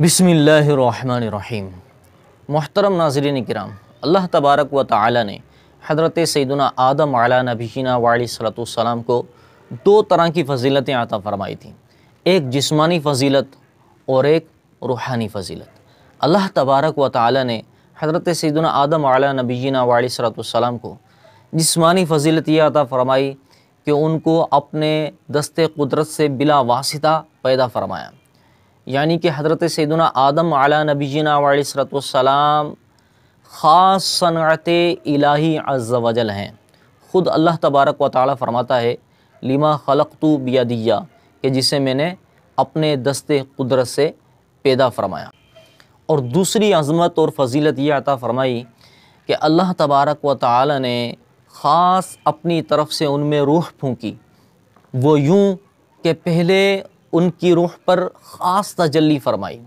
बिस्मिल्लाहिर्रहमानिर्रहीम। मोहतरम नाज़रीन किराम, अल्लाह तबारक व तआला ने हज़रत सैयदना आदम अला नबीना व अलैहिस्सलाम को दो तरह की फ़जीलतें अता फ़रमाई थी, एक जिस्मानी फ़जीलत और एक रूहानी फ़जीलत। अल्लाह तबारक व तआला ने हज़रत सैयदना आदम अला नबीना व अलैहिस्सलाम को जिस्मानी फ़जीलत ये अता फ़रमाई कि उनको अपने दस्ते कुदरत से बिला वासिता पैदा फ़रमाया, यानी कि हज़रत सैयदना आदम अला नबीना व अलैहिस्सलाम ख़ास सनअते इलाही अज़्ज़ वजल हैं। ख़ुद अल्लाह तबारक व तआला फ़रमाता है लिमा ख़लक़तु बियदिया, कि जिसे मैंने अपने दस्ते कुदरत से पैदा फ़रमाया। और दूसरी अज़मत और फ़जीलत ये अता फ़रमाई कि अल्लाह तबारक व तआला ने ख़ास अपनी तरफ़ से उनमें रूह फूंकी, वो यूँ कि पहले उनकी रूह पर ख़ास तजल्ली फ़रमाई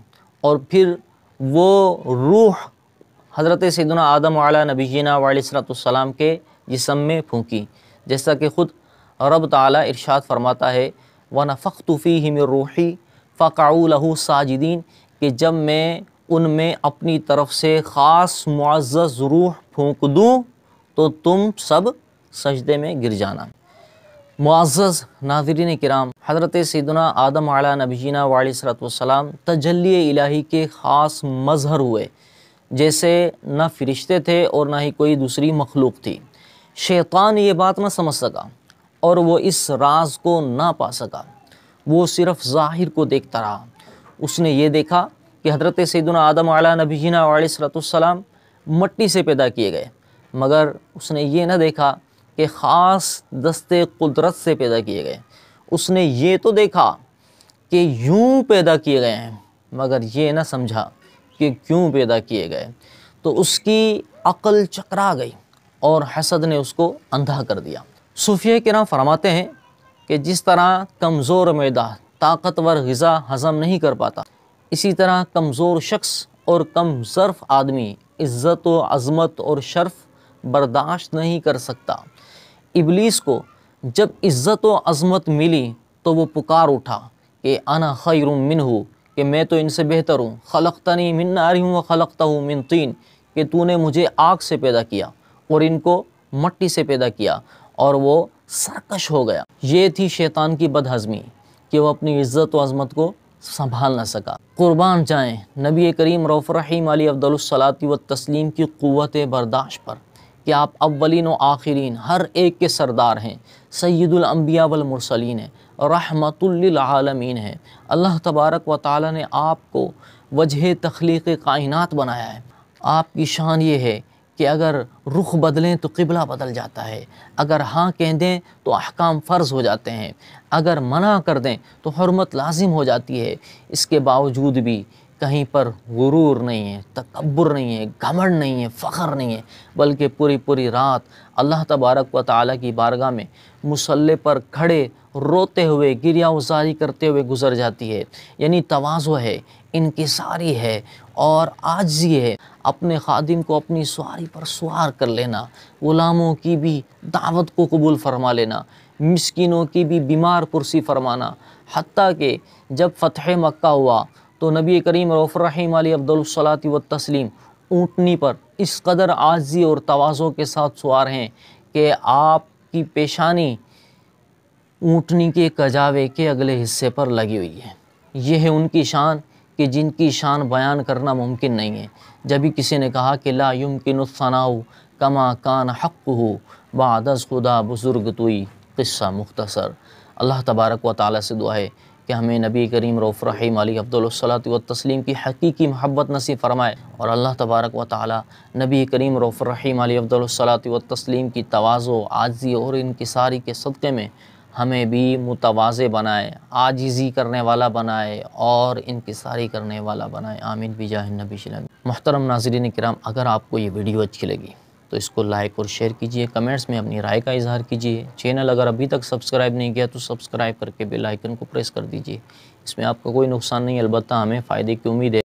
और फिर वो रूह हज़रत सैयदना आदम अला नबीना व अलैहिस्सलाम के जिस्म में फूंकी, जैसा कि ख़ुद रब ताला इरशाद फ़रमाता है व नफ़ख़्तु फ़ीहि मिन रूही फ़क़अू लहू साजिदीन, कि जब मैं उनमें अपनी तरफ़ से ख़ास मुअज़्ज़ज़ रूह फूंक दूँ तो तुम सब सजदे में गिर जाना। मुअज़्ज़ज़ नाज़रीन किराम, हज़रत सैयदना आदम अला नबीना व अलैहिस्सलाम तजल्ली इलाही के ख़ास मज़हर हुए, जैसे न फ़रिश्ते थे और ना ही कोई दूसरी मखलूक थी। शैतान ये बात न समझ सका और वो इस राज को ना पा सका, वो सिर्फ़ ज़ाहिर को देखता रहा। उसने ये देखा कि हज़रत सैयदना आदम अला नबीना व अलैहिस्सलाम मट्टी से पैदा किए गए, मगर उसने ये न देखा कि ख़ास दस्ते कुदरत से पैदा किए गए। उसने ये तो देखा कि यूँ पैदा किए गए हैं, मगर ये न समझा कि क्यों पैदा किए गए। तो उसकी अक़ल चकरा गई और हसद ने उसको अंधा कर दिया। सूफ़िया किराम फरमाते हैं कि जिस तरह कमज़ोर मैदा ताकतवर ग़िज़ा हज़म नहीं कर पाता, इसी तरह कमज़ोर शख्स और कम ज़र्फ़ आदमी इज़्ज़त व अज़मत और शर्फ़ बर्दाश्त नहीं कर सकता। इब्लीस को जब इज़्ज़त व अज़मत मिली तो वो पुकार उठा कि अना खैरुम मिन्हु, कि मैं तो इनसे बेहतर हूँ। खलक़तनी मिन नारिन व खलक़तहु मिन तीन, कि तूने मुझे आग से पैदा किया और इनको मट्टी से पैदा किया, और वो सरकश हो गया। ये थी शैतान की बदहज़मी कि वो अपनी इज़्ज़त व अज़मत को संभाल न सका। कुर्बान जाएँ नबी करीम रऊफ़ रहीम अलैहि अफ़ज़लुस्सलाति व तस्लीम की क़ुव्वत बर्दाश्त पर कि आप अव्वलीन व आखिरीन हर एक के सरदार हैं, सय्यिदुल अंबिया वल मुरसलीन हैं, रहमतुल लिल आलमीन हैं। अल्लाह तबारक व तआला ने आपको वजह तख़लीक़ कायनात बनाया है। आपकी शान ये है कि अगर रुख बदलें तो क़िबला बदल जाता है, अगर हाँ कह दें तो अहकाम फ़र्ज़ हो जाते हैं, अगर मना कर दें तो हुर्मत लाजिम हो जाती है। इसके बावजूद भी कहीं पर गुरूर नहीं है, तकब्बुर नहीं है, घमंड नहीं है, फ़ख्र नहीं है, बल्कि पूरी पूरी रात अल्लाह तबारक व तआला की बारगाह में मुसल्ले पर खड़े रोते हुए गिरिया उज़ारी करते हुए गुज़र जाती है। यानी तवाज़ु है, इनकिसारी है और आजिज़ी है। अपने खादिम को अपनी सवारी पर सवार कर लेना, ग़ुलामों की भी दावत को कबूल फ़रमा लेना, मिस्कीनों की भी बीमार कुर्सी फ़रमाना। हत्ता कि जब फ़तह मक्का हुआ तो नबी करीम रऊफ़ रहीम अलैहि अफ़ज़लुस्सलाति व तस्लीम ऊँटनी पर इस कदर आजिज़ी और तवाज़ु के साथ सवार हैं कि आपकी पेशानी ऊँटनी के कजावे के अगले हिस्से पर लगी हुई है। ये है उनकी शान कि जिनकी शान बयान करना मुमकिन नहीं है। जब भी किसी ने कहा कि ला युमकिनु सनाउ कमा कान हक़्क़ुहु बादज़ खुदा बुज़ुर्ग तुई क़िस्सा मुख़्तसर। अल्लाह तबारक व तआला से दुआ है कि हमें नबी करीम रऊफ़ रहीम अलैहि अफ़ज़लुस्सलाति व तस्लीम की हकीकी मोहब्बत नसीब फ़रमाए, और अल्लाह तबारक व तआला नबी करीम रऊफ़ रहीम अलैहि अफ़ज़लुस्सलाति व तस्लीम की तवाज़ु, आजिज़ी और इनकिसारी के सदक़े में हमें भी मुतवाज़े बनाए, आजिज़ी करने वाला बनाए और इनकिसारी करने वाला बनाए। आमीन बिजाह नबी। मोहतरम नाज़रीन किराम, अगर आपको ये वीडियो अच्छी लगी तो इसको लाइक और शेयर कीजिए, कमेंट्स में अपनी राय का इज़हार कीजिए। चैनल अगर अभी तक सब्सक्राइब नहीं किया तो सब्सक्राइब करके बेल आइकन को प्रेस कर दीजिए। इसमें आपका कोई नुकसान नहीं, अलबत्ता हमें फ़ायदे की उम्मीद है।